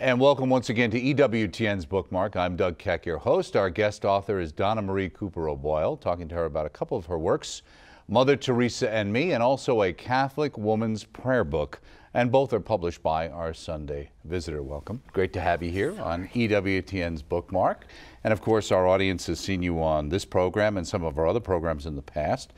And welcome once again to EWTN's Bookmark. I'm Doug Keck, your host. Our guest author is Donna-Marie Cooper O'Boyle, talking to her about a couple of her works, Mother Teresa and Me, and also a Catholic woman's prayer book. And both are published by our Sunday Visitor. Welcome. Great to have you here on EWTN's Bookmark. And of course, our audience has seen you on this program and some of our other programs in the past,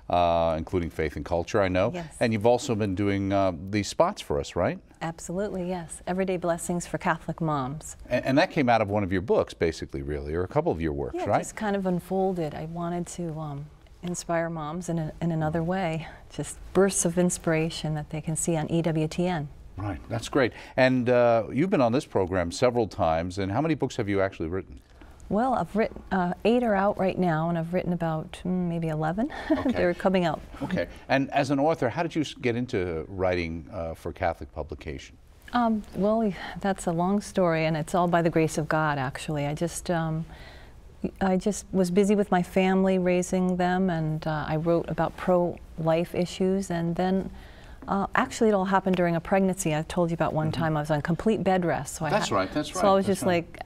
including Faith and Culture, I know. Yes. And you've also been doing these spots for us, right? Absolutely, yes. Everyday Blessings for Catholic Moms. And that came out of one of your books, basically, really, or a couple of your works, Yeah, right? just kind of unfolded. I wanted to inspire moms in another way, just bursts of inspiration that they can see on EWTN. Right, that's great. And you've been on this program several times, and how many books have you actually written? Well, I've written, 8 are out right now, and I've written about maybe 11. Okay. They're coming out. Okay. And as an author, how did you get into writing for Catholic publication? Well, that's a long story, and it's all by the grace of God, actually. I just was busy with my family, raising them, and I wrote about pro-life issues, and then actually it all happened during a pregnancy. I told you about one time I was on complete bed rest. So That's right. So I was just like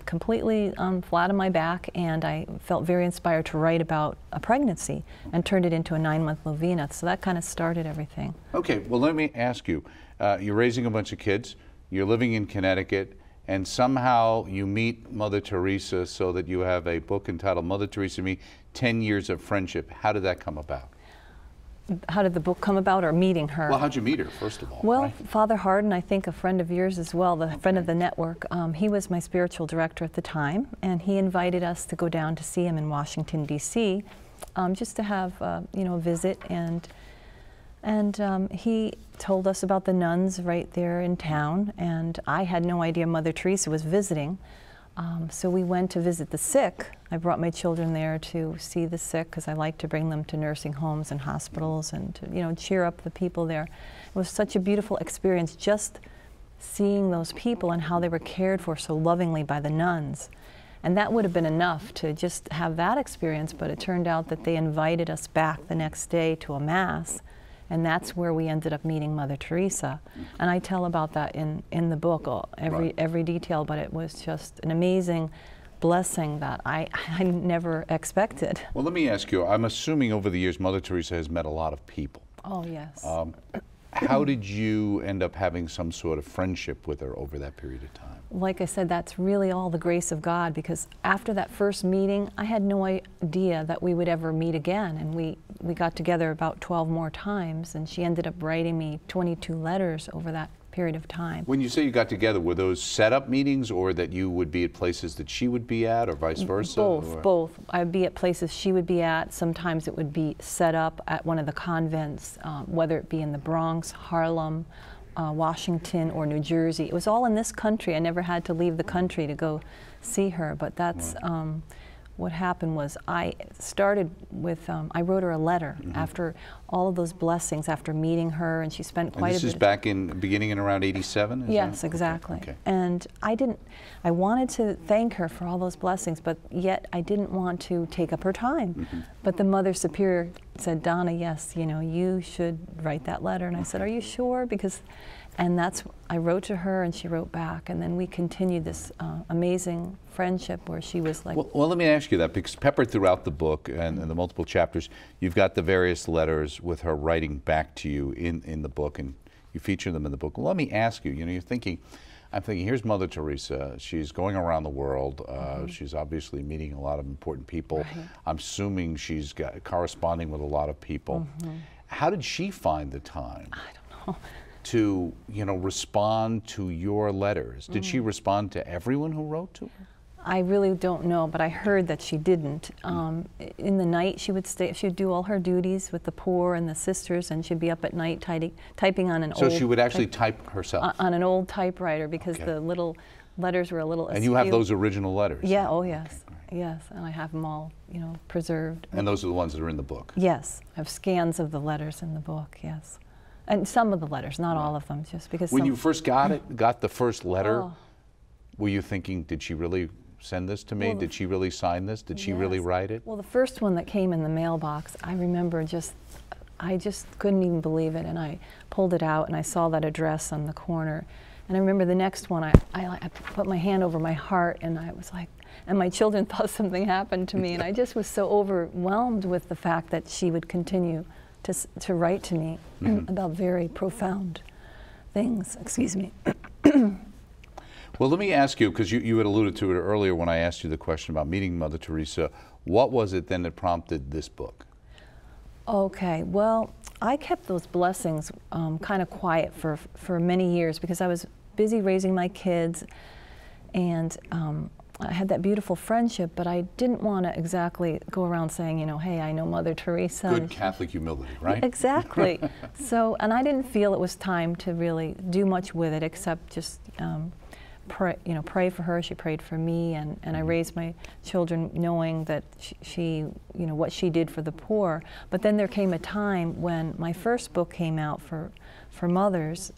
completely flat on my back, and I felt very inspired to write about a pregnancy and turned it into a 9-month novena. So that kind of started everything. Okay, well, let me ask you, you're raising a bunch of kids, you're living in Connecticut, and somehow you meet Mother Teresa so that you have a book entitled Mother Teresa and Me, 10 Years of Friendship. How did that come about? How did the book come about, or meeting her? Well, how'd you meet her, first of all? Well, right? Father Harden, I think a friend of yours as well, the friend of the network, he was my spiritual director at the time, and he invited us to go down to see him in Washington, D.C., just to have, you know, a visit, and he told us about the nuns right there in town, and I had no idea Mother Teresa was visiting. So we went to visit the sick. I brought my children there to see the sick because I like to bring them to nursing homes and hospitals and to, you know, cheer up the people there. It was such a beautiful experience just seeing those people and how they were cared for so lovingly by the nuns. And that would have been enough to just have that experience, but it turned out that they invited us back the next day to a Mass, and that's where we ended up meeting Mother Teresa. And I tell about that in the book, every detail, but it was just an amazing blessing that I never expected. Well, let me ask you, I'm assuming over the years Mother Teresa has met a lot of people. Oh, yes. How did you end up having some sort of friendship with her over that period of time? Like I said, that's really all the grace of God, because after that first meeting, I had no idea that we would ever meet again, and we got together about 12 more times, and she ended up writing me 22 letters over that period of time. When you say you got together, were those set-up meetings, or that you would be at places that she would be at, or vice versa? Both. I'd be at places she would be at. Sometimes it would be set up at one of the convents, whether it be in the Bronx, Harlem, Washington, or New Jersey. It was all in this country. I never had to leave the country to go see her, but that's what happened was I started with, I wrote her a letter after all of those blessings, after meeting her, and she spent quite a bit. This is back in, beginning in around 87? Yes, exactly. Okay. And I wanted to thank her for all those blessings, but yet I didn't want to take up her time. But the Mother Superior said, Donna, yes, you know, you should write that letter. And I said, are you sure? And I wrote to her, and she wrote back, and then we continued this amazing friendship where she was like... Well, let me ask you that, because peppered throughout the book and the multiple chapters, you've got the various letters with her writing back to you in the book, and you feature them in the book. Well, let me ask you, you know, I'm thinking, here's Mother Teresa, she's going around the world, she's obviously meeting a lot of important people. Right. I'm assuming she's corresponding with a lot of people. How did she find the time? I don't know. To, you know, respond to your letters? Did she respond to everyone who wrote to her? I really don't know, but I heard that she didn't. In the night, she would do all her duties with the poor and the sisters, and she'd be up at night typing on an old... So she would actually type herself? On an old typewriter, because the little letters were a little askew. And you have those original letters? Yeah, oh yes. Okay, yes, and I have them all, you know, preserved. And those are the ones that are in the book? Yes, I have scans of the letters in the book, yes. And some of the letters, not all of them, just because when you first got the first letter, were you thinking, did she really send this to me? Well, did she really sign this? Did she really write it? Well, the first one that came in the mailbox, I remember I just couldn't even believe it, and I pulled it out and I saw that address on the corner, And I remember the next one, I put my hand over my heart, and I was like, and my children thought something happened to me, and I just was so overwhelmed with the fact that she would continue to write to me about very profound things. Excuse me. Well, let me ask you, because you had alluded to it earlier when I asked you the question about meeting Mother Teresa. What was it then that prompted this book? Okay, well, I kept those blessings kind of quiet for many years because I was busy raising my kids, and I had that beautiful friendship, but I didn't want to exactly go around saying, you know, hey, I know Mother Teresa. Good Catholic humility, right? Exactly. So, and I didn't feel it was time to really do much with it except just pray for her. She prayed for me, and I raised my children knowing that she, you know, what she did for the poor. But then there came a time when my first book came out for mothers.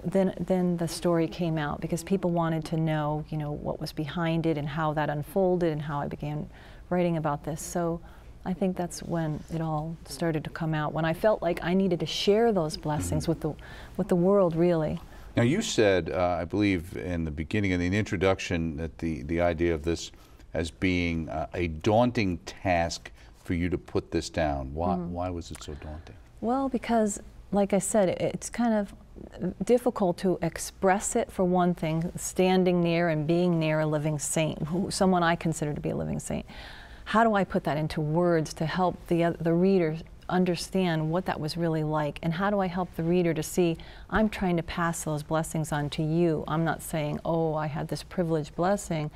Then the story came out because people wanted to know, you know, what was behind it and how that unfolded and how I began writing about this. So I think that's when it all started to come out, when I felt like I needed to share those blessings with the world, really. Now you said, I believe in the beginning, in the introduction, that the idea of this as being a daunting task for you to put this down. Why was it so daunting? Well, because, like I said, it's kind of difficult to express it, for one thing, standing near and being near a living saint, someone I consider to be a living saint. How do I put that into words to help the reader understand what that was really like, and how do I help the reader to see I'm trying to pass those blessings on to you? I'm not saying, oh, I had this privileged blessing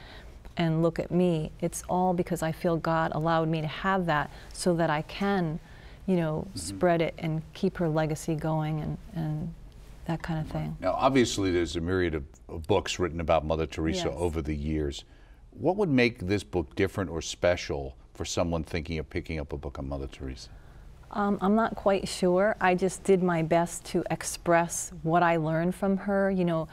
and look at me. It's all because I feel God allowed me to have that so that I can, you know, spread it and keep her legacy going and that kind of thing. Now, obviously, there's a myriad of books written about Mother Teresa over the years. What would make this book different or special for someone thinking of picking up a book on Mother Teresa? I'm not quite sure. I just did my best to express what I learned from her, you know,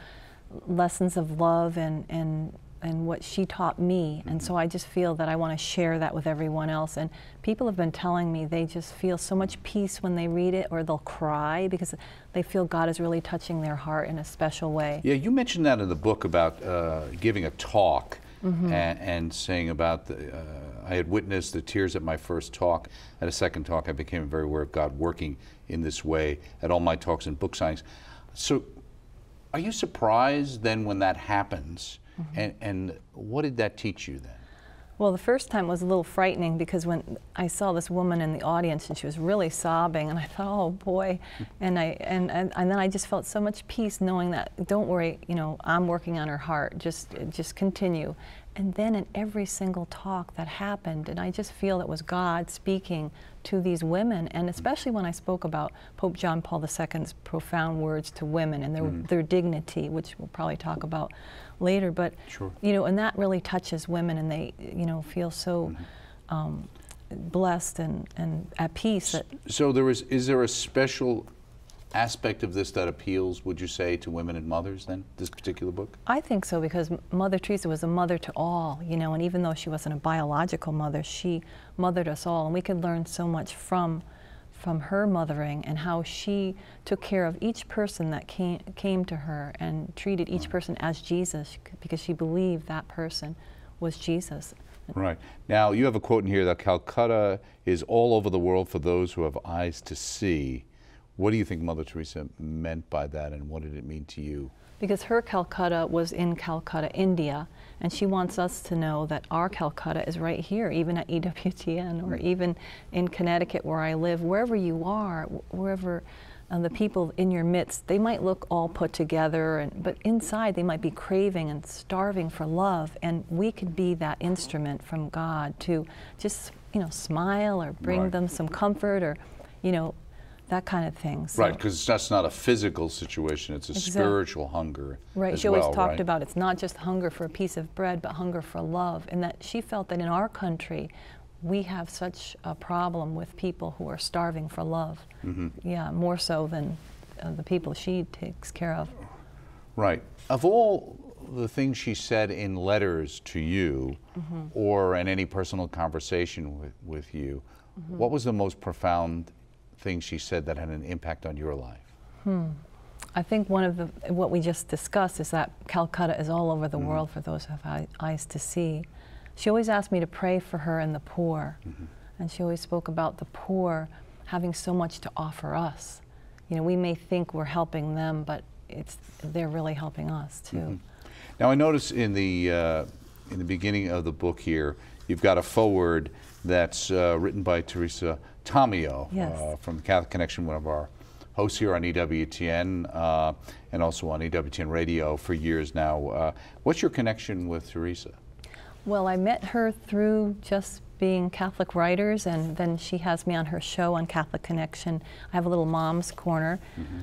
lessons of love and what she taught me. And so I just feel that I want to share that with everyone else. And people have been telling me they just feel so much peace when they read it, or they'll cry because they feel God is really touching their heart in a special way. Yeah, you mentioned that in the book about giving a talk and saying about I had witnessed the tears at my first talk. At a second talk, I became very aware of God working in this way at all my talks and book signings. So are you surprised then when that happens? And what did that teach you then? Well, the first time was a little frightening because when I saw this woman in the audience and she was really sobbing, and I thought, oh boy, and then I just felt so much peace knowing that, don't worry, you know, I'm working on her heart, just continue. And then in every single talk that happened, and I just feel it was God speaking to these women, and especially when I spoke about Pope John Paul II's profound words to women and their dignity, which we'll probably talk about later, but you know, and that really touches women, and they, you know, feel so blessed and at peace. So is there a special aspect of this that appeals, would you say, to women and mothers then, this particular book? I think so, because Mother Teresa was a mother to all, you know, and even though she wasn't a biological mother, she mothered us all, and we could learn so much from her mothering and how she took care of each person that came to her and treated each person as Jesus, because she believed that person was Jesus. Right. Now, you have a quote in here that Calcutta is all over the world for those who have eyes to see. What do you think Mother Teresa meant by that, and what did it mean to you? Because her Calcutta was in Calcutta, India, and she wants us to know that our Calcutta is right here, even at EWTN, or even in Connecticut where I live. Wherever you are, wherever the people in your midst, they might look all put together, but inside they might be craving and starving for love, and we could be that instrument from God to just, you know, smile or bring them some comfort, or, you know, that kind of thing. So, right, because that's not a physical situation, it's a spiritual hunger. Right, as she always well, talked about it's not just hunger for a piece of bread, but hunger for love, and that she felt that in our country we have such a problem with people who are starving for love. Yeah, more so than the people she takes care of. Right. Of all the things she said in letters to you, or in any personal conversation with you, what was the most profound thing she said that had an impact on your life? I think one of what we just discussed is that Calcutta is all over the world for those who have eyes to see. She always asked me to pray for her and the poor. And she always spoke about the poor having so much to offer us. You know, we may think we're helping them, but they're really helping us too. Now I notice in the beginning of the book here, you've got a foreword that's written by Teresa from the Catholic Connection, one of our hosts here on EWTN and also on EWTN Radio for years now. What's your connection with Teresa? Well, I met her through just being Catholic writers, and then she has me on her show on Catholic Connection. I have a little mom's corner,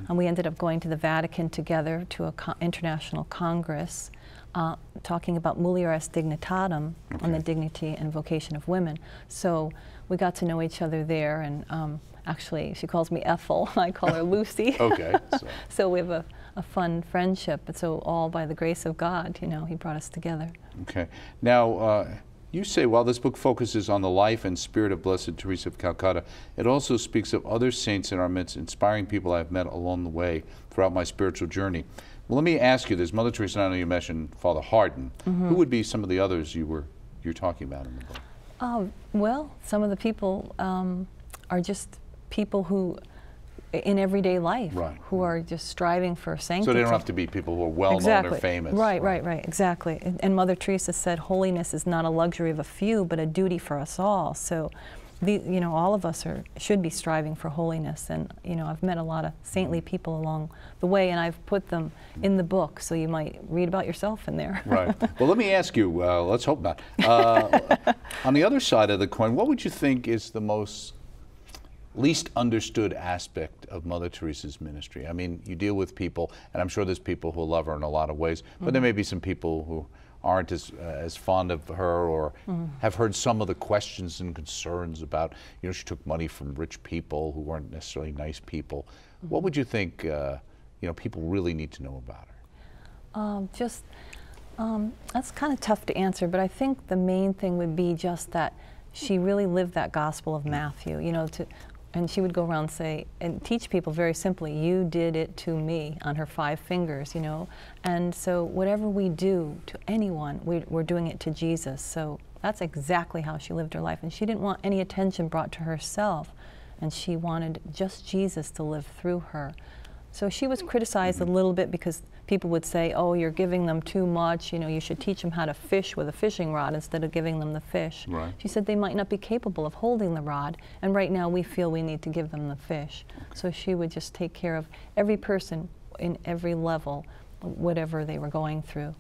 and we ended up going to the Vatican together to an international congress talking about Mulieris Dignitatem, on the dignity and vocation of women. So we got to know each other there, and actually she calls me Ethel, I call her Lucy. So we have a fun friendship, but so all by the grace of God, you know, He brought us together. Okay. Now, you say, while this book focuses on the life and spirit of Blessed Teresa of Calcutta, it also speaks of other saints in our midst, inspiring people I've met along the way throughout my spiritual journey. Well, let me ask you this. Mother Teresa, I know you mentioned Father Hardon. Who would be some of the others you're talking about in the book? Well, some of the people are just people who, in everyday life, who are just striving for sanctity. So they don't have to be people who are well-known or famous. Right, exactly. And Mother Teresa said, holiness is not a luxury of a few, but a duty for us all. So, you know, all of us should be striving for holiness. And, you know, I've met a lot of saintly people along the way, and I've put them in the book, so you might read about yourself in there. Right. Well, let me ask you, let's hope not. On the other side of the coin, what would you think is the least understood aspect of Mother Teresa's ministry? I mean, you deal with people, and I'm sure there's people who love her in a lot of ways, but there may be some people who aren't as fond of her, or have heard some of the questions and concerns about, you know, she took money from rich people who weren't necessarily nice people. What would you think, you know, people really need to know about her? That's kind of tough to answer, but I think the main thing would be just that she really lived that gospel of Matthew, you know, and she would go around and teach people very simply, you did it to me, on her 5 fingers, you know. And so whatever we do to anyone, we're doing it to Jesus. So that's exactly how she lived her life. And she didn't want any attention brought to herself, and she wanted just Jesus to live through her. So she was criticized a little bit because people would say, oh, you're giving them too much, you know, you should teach them how to fish with a fishing rod instead of giving them the fish. She said they might not be capable of holding the rod, and right now we feel we need to give them the fish. So she would just take care of every person in every level, whatever they were going through,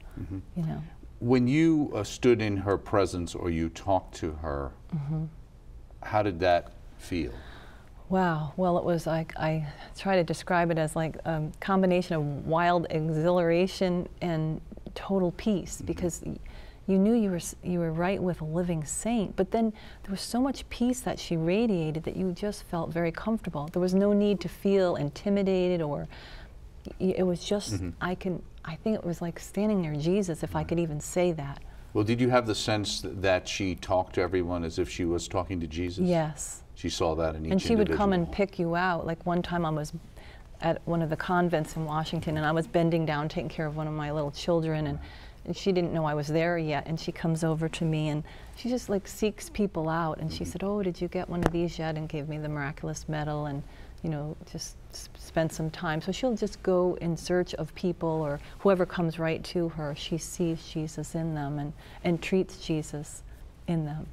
you know. When you stood in her presence or you talked to her, how did that feel? Wow. Well, it was like, I try to describe it as like a combination of wild exhilaration and total peace, because you knew you were right with a living saint, but then there was so much peace that she radiated that you just felt very comfortable. There was no need to feel intimidated, or it was just, I think it was like standing near Jesus, if I could even say that. Well, did you have the sense that she talked to everyone as if she was talking to Jesus? Yes. She saw that in each And she would come and individual. pick you out. Like one time I was at one of the convents in Washington, and I was bending down taking care of one of my little children, and she didn't know I was there yet, and she comes over to me and she just like seeks people out, and she said, oh, did you get one of these yet? And gave me the miraculous medal, and you know, just spent some time. So she'll just go in search of people, or whoever comes right to her, she sees Jesus in them and treats Jesus in them.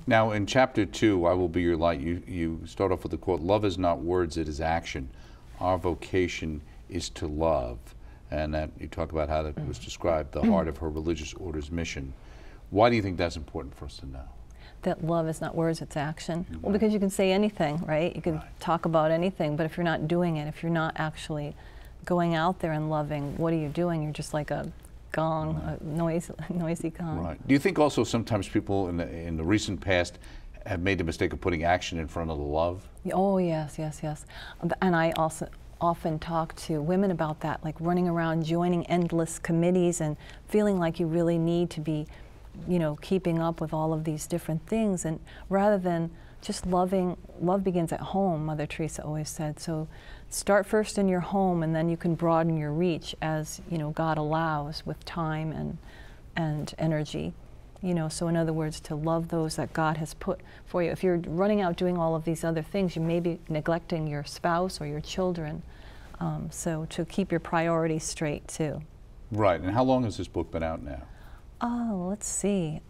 Now in chapter 2, I Will Be Your Light, you start off with the quote, love is not words, it is action. Our vocation is to love. And that you talk about how that was described, the heart of her religious order's mission. Why do you think that's important for us to know? That love is not words, it's action. Well, because you can say anything, right? You can talk about anything, but if you're not doing it, if you're not actually going out there and loving, what are you doing? You're just like a gong, a noisy gong. Do you think also sometimes people in the recent past have made the mistake of putting action in front of the love? Oh, yes. And I also often talk to women about that, like running around joining endless committees and feeling like you really need to be, you know, keeping up with all of these different things, and rather than just love begins at home, Mother Teresa always said. So start first in your home, and then you can broaden your reach as, you know, God allows, with time and energy. You know, so in other words, to love those that God has put for you. If you're running out doing all of these other things, you may be neglecting your spouse or your children. So to keep your priorities straight too. Right. And how long has this book been out now? Let's see.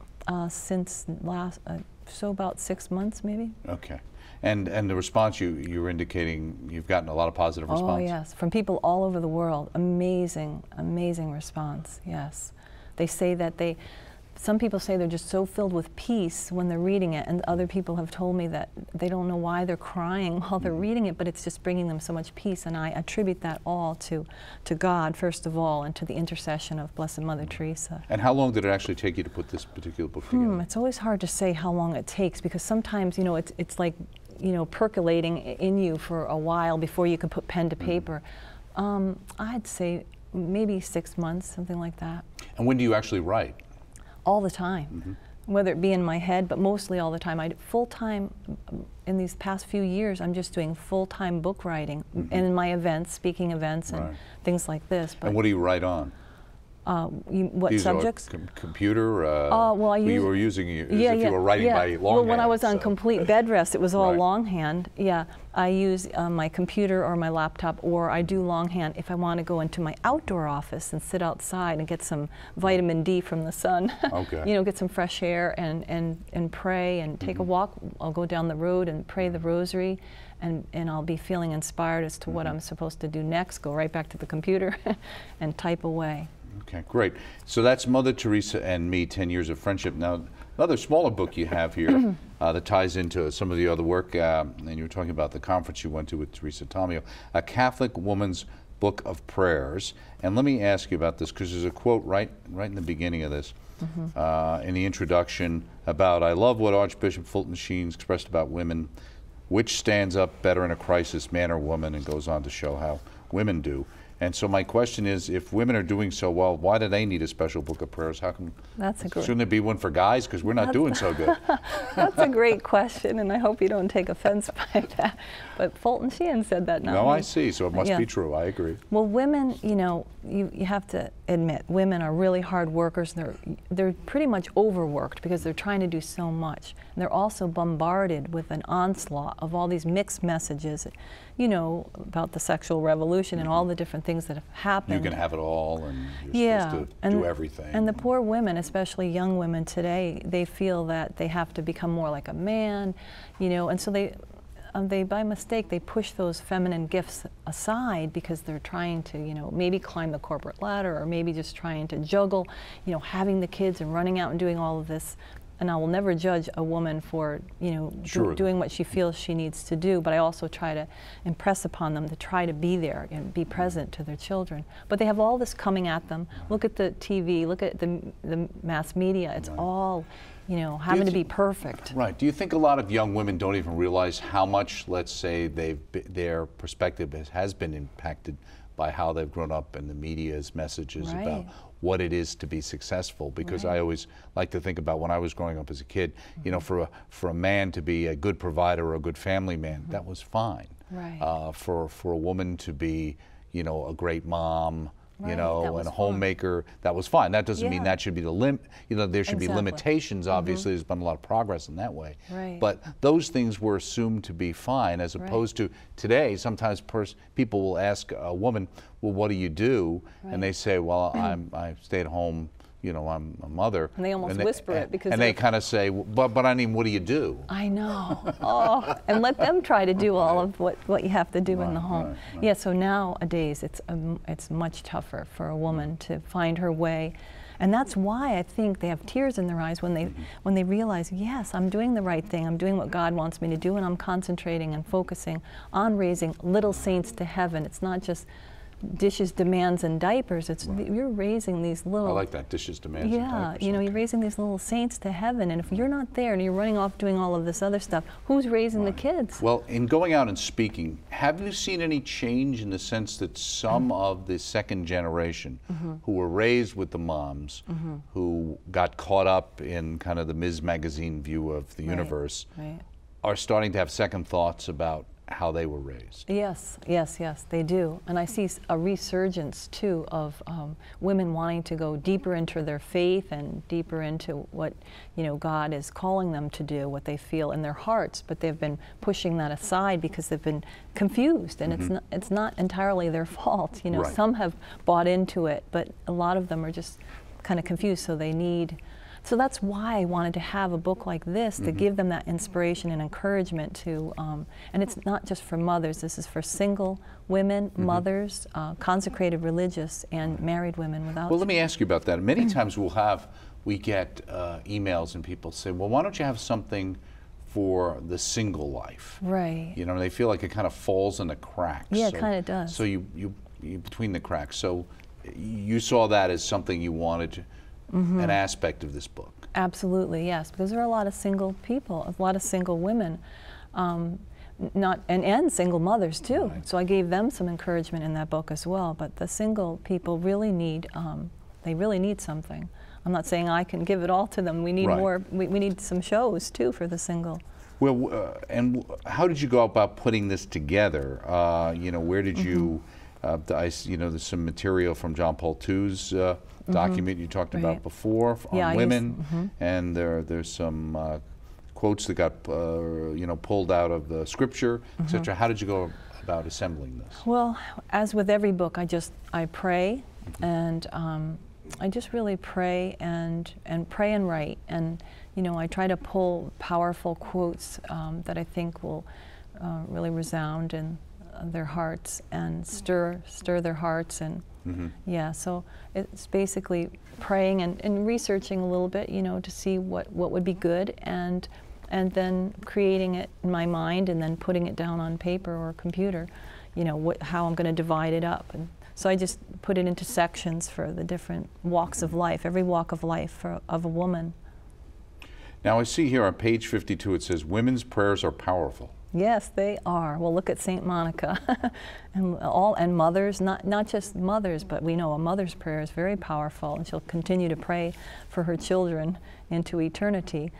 Since last, so about 6 months maybe. Okay. And the response you're indicating, you've gotten a lot of positive response? Oh yes, from people all over the world. Amazing, amazing response, yes. They say that some people say they're just so filled with peace when they're reading it, and other people have told me that they don't know why they're crying while they're reading it, but it's just bringing them so much peace, and I attribute that all to God, first of all, and to the intercession of Blessed Mother Teresa. And how long did it actually take you to put this particular book together? It's always hard to say how long it takes, because sometimes, you know, it's like, you know, percolating in you for a while before you can put pen to paper. I'd say maybe 6 months, something like that. And when do you actually write? All the time, whether it be in my head, but mostly all the time. Full-time, in these past few years, I'm just doing full-time book writing, and in my events, speaking events and things like this. But and what do you write on? What These subjects? Computer? Well, you were using it as if you were writing by longhand. Well, when I was on complete bed rest, it was all longhand. Yeah, I use my computer or my laptop, or I do longhand if I want to go into my outdoor office and sit outside and get some vitamin D from the sun. Okay. You know, get some fresh air and pray and take a walk. I'll go down the road and pray the rosary, and I'll be feeling inspired as to what I'm supposed to do next. Go right back to the computer and type away. Okay, great. So that's Mother Teresa and Me, 10 Years of Friendship. Now, another smaller book you have here that ties into some of the other work, and you were talking about the conference you went to with Teresa Tomeo, A Catholic Woman's Book of Prayers. And let me ask you about this, because there's a quote right in the beginning of this, in the introduction, about, I love what Archbishop Fulton Sheen expressed about women, which stands up better in a crisis, man or woman, and goes on to show how women do. And so my question is, if women are doing so well, why do they need a special book of prayers? How come? Shouldn't there be one for guys? Because we're not doing so good. That's a great question, and I hope you don't take offense by that. But Fulton Sheen said that. No, I see. So it must be true. I agree. Well, women, you know, you have to admit, women are really hard workers. They're pretty much overworked because they're trying to do so much. And they're also bombarded with an onslaught of all these mixed messages, you know, about the sexual revolution and all the different things that have happened. You can have it all, and you're supposed to do everything. And the poor women, especially young women today, they feel that they have to become more like a man, you know, and so they by mistake, they push those feminine gifts aside because they're trying to, you know, maybe climb the corporate ladder, or maybe just trying to juggle, you know, having the kids and running out and doing all of this. And I will never judge a woman for, you know, doing what she feels she needs to do, but I also try to impress upon them to try to be there and be present to their children. But they have all this coming at them. Look at the TV, look at the mass media. It's all, you know, having to be perfect. Right. Do you think a lot of young women don't even realize how much, let's say, their perspective has been impacted by how they've grown up and the media's messages about what it is to be successful? Because I always like to think about when I was growing up as a kid, you know, for a man to be a good provider or a good family man, that was fine. Right. For a woman to be, you know, a great mom, you know, and a homemaker, that was fine. That doesn't mean that should be the you know, there should be limitations. Obviously, there's been a lot of progress in that way. Right. But those things were assumed to be fine, as opposed to today. Sometimes people will ask a woman, "Well, what do you do?" And they say, "Well, I stay at home. You know, I'm a mother." And they almost whisper it because. And they kind of say, "But I mean, what do you do?" I know. Oh, and let them try to do all of what you have to do in the home. Yeah. So nowadays it's much tougher for a woman to find her way, and that's why I think they have tears in their eyes when they realize, yes, I'm doing the right thing. I'm doing what God wants me to do, and I'm concentrating and focusing on raising little saints to heaven. It's not just dishes, demands, and diapers. It's you're raising these little. I like that, dishes, demands, and diapers. Yeah, you know, you're raising these little saints to heaven, and if you're not there and you're running off doing all of this other stuff, who's raising the kids? Well, in going out and speaking, have you seen any change in the sense that some of the second generation who were raised with the moms, who got caught up in kind of the Ms. Magazine view of the universe, are starting to have second thoughts about how they were raised. Yes, yes, yes, they do. And I see a resurgence, too, of women wanting to go deeper into their faith and deeper into what, God is calling them to do, what they feel in their hearts, but they've been pushing that aside because they've been confused, and it's not entirely their fault. Right. Some have bought into it, but a lot of them are just kind of confused, so that's why I wanted to have a book like this to give them that inspiration and encouragement to, and it's not just for mothers, this is for single women, mothers, consecrated religious, and married women without Well, let me ask you about that. Many times we get emails and people say, well, why don't you have something for the single life? Right. They feel like it kind of falls in the cracks. Yeah, it kind of does. So you between the cracks. So you saw that as something you wanted to, an aspect of this book. Absolutely, yes, because there are a lot of single people, a lot of single women, and single mothers too. Right. So I gave them some encouragement in that book as well. But the single people really need, they really need something. I'm not saying I can give it all to them. We need more. We need some shows too for the single. Well, and how did you go about putting this together? Where did you? There's some material from John Paul II's document you talked about before on women, and there's some quotes that got pulled out of the scripture, etc. How did you go about assembling this? Well, as with every book, I pray, and I just really pray and pray and write, and I try to pull powerful quotes that I think will really resound in their hearts and stir their hearts, and yeah, so it's basically praying and researching a little bit, to see what would be good, and then creating it in my mind and then putting it down on paper or computer, how I'm going to divide it up. And so I just put it into sections for the different walks of life, every walk of life of a woman. Now I see here on page 52 it says women's prayers are powerful. Yes, they are. Well, look at Saint Monica, and mothers, not just mothers, but we know a mother's prayer is very powerful, and she'll continue to pray for her children into eternity.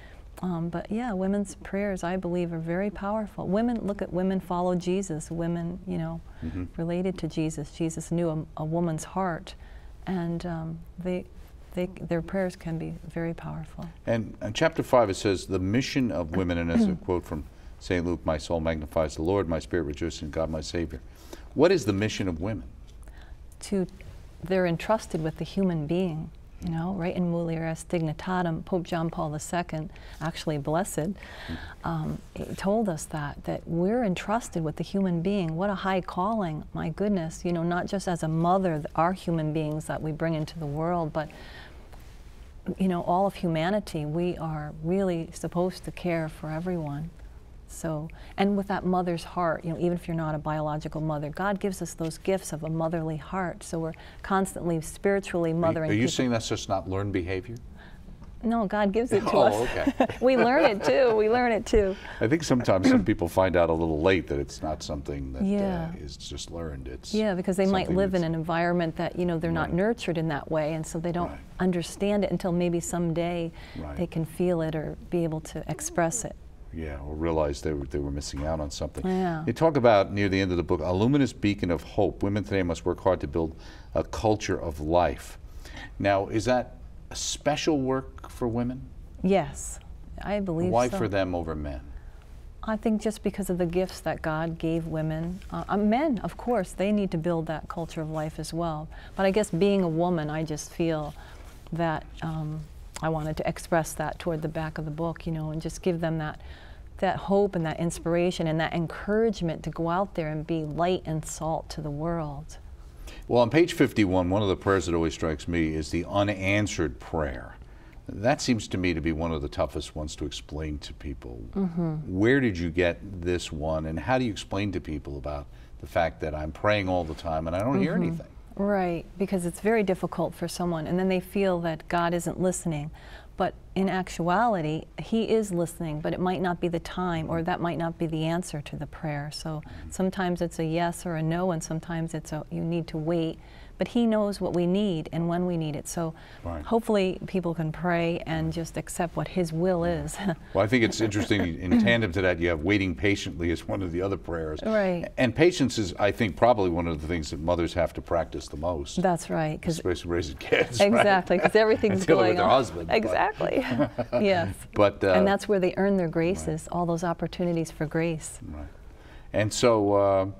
But yeah, women's prayers, I believe, are very powerful. Women follow Jesus. Women, related to Jesus. Jesus knew a woman's heart, and their prayers can be very powerful. And in chapter 5 it says the mission of women, and as a quote from St. Luke, my soul magnifies the Lord, my spirit rejoices in God my Savior. What is the mission of women? They're entrusted with the human being, right in Mulieris Dignitatem. Pope John Paul II, actually blessed, told us that we're entrusted with the human being. What a high calling, my goodness, not just as a mother, our human beings that we bring into the world, but all of humanity. We are really supposed to care for everyone. So, and with that mother's heart, even if you're not a biological mother, God gives us those gifts of a motherly heart. So we're constantly spiritually mothering people. Are you people. saying that's just not learned behavior? No, God gives it to us. Okay. We learn it too. We learn it too. I think sometimes some people find out a little late that it's not something that is just learned. It's because they might live in an environment that they're not nurtured in that way, and so they don't understand it until maybe someday they can feel it or be able to express it. Yeah, or realize they were missing out on something. Yeah. You talk about, near the end of the book, a luminous beacon of hope. Women today must work hard to build a culture of life. Now, is that a special work for women? Yes, I believe so. Why for them over men? I think just because of the gifts that God gave women. Men, of course, they need to build that culture of life as well. But I guess being a woman, I just feel that I wanted to express that toward the back of the book, and just give them that hope and that inspiration and that encouragement to go out there and be light and salt to the world. Well, on page 51, one of the prayers that always strikes me is the unanswered prayer. That seems to me to be one of the toughest ones to explain to people. Where did you get this one, and how do you explain to people about the fact that I'm praying all the time and I don't hear anything? Right, because it's very difficult for someone, and then they feel that God isn't listening. But in actuality, he is listening, but it might not be the time, or that might not be the answer to the prayer. So sometimes it's a yes or a no, and sometimes it's a you need to wait. But he knows what we need and when we need it. So hopefully people can pray and just accept what his will is. Well, I think it's interesting, in tandem to that, you have waiting patiently as one of the other prayers. Right. And patience is, I think, probably one of the things that mothers have to practice the most. That's right. Especially raising kids. Exactly, because everything's dealing going with their on. husband. Exactly. Yes. But, and that's where they earn their graces, all those opportunities for grace. Right. And so,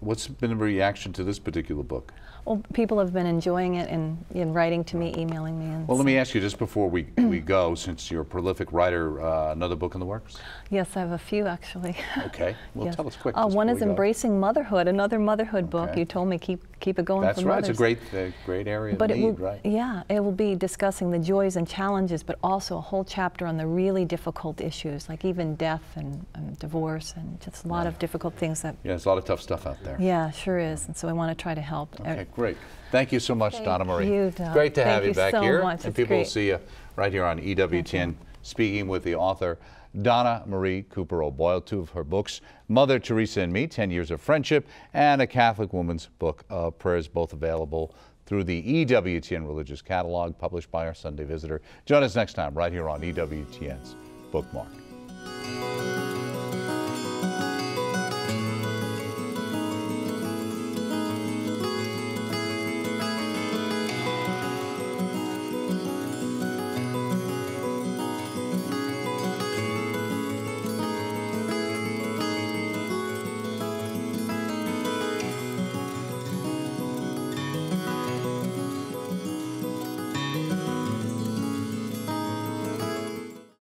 what's been the reaction to this particular book? Well, people have been enjoying it and writing to me, emailing me. And well, let me ask you, just before we go, since you're a prolific writer, another book in the works? Yes, I have a few, actually. Okay. Well, yes. tell us quick. One is Embracing Motherhood, another motherhood book. You told me keep it going That's for right. mothers. It's a great area but of need, right? Yeah, it will be discussing the joys and challenges, but also a whole chapter on the really difficult issues, like even death and divorce and just a lot of difficult things that... Yeah, there's a lot of tough stuff out there. Yeah, sure is. And so I want to try to help. Okay, great. Thank you so much, Donna-Marie. Thank you, It's great to have you back here. Much. And people will see you right here on EWTN, speaking with the author, Donna-Marie Cooper O'Boyle. Two of her books, Mother Teresa and Me, 10 Years of Friendship, and a Catholic Woman's Book of Prayers, both available through the EWTN Religious Catalog, published by our Sunday Visitor. Join us next time right here on EWTN's Bookmark.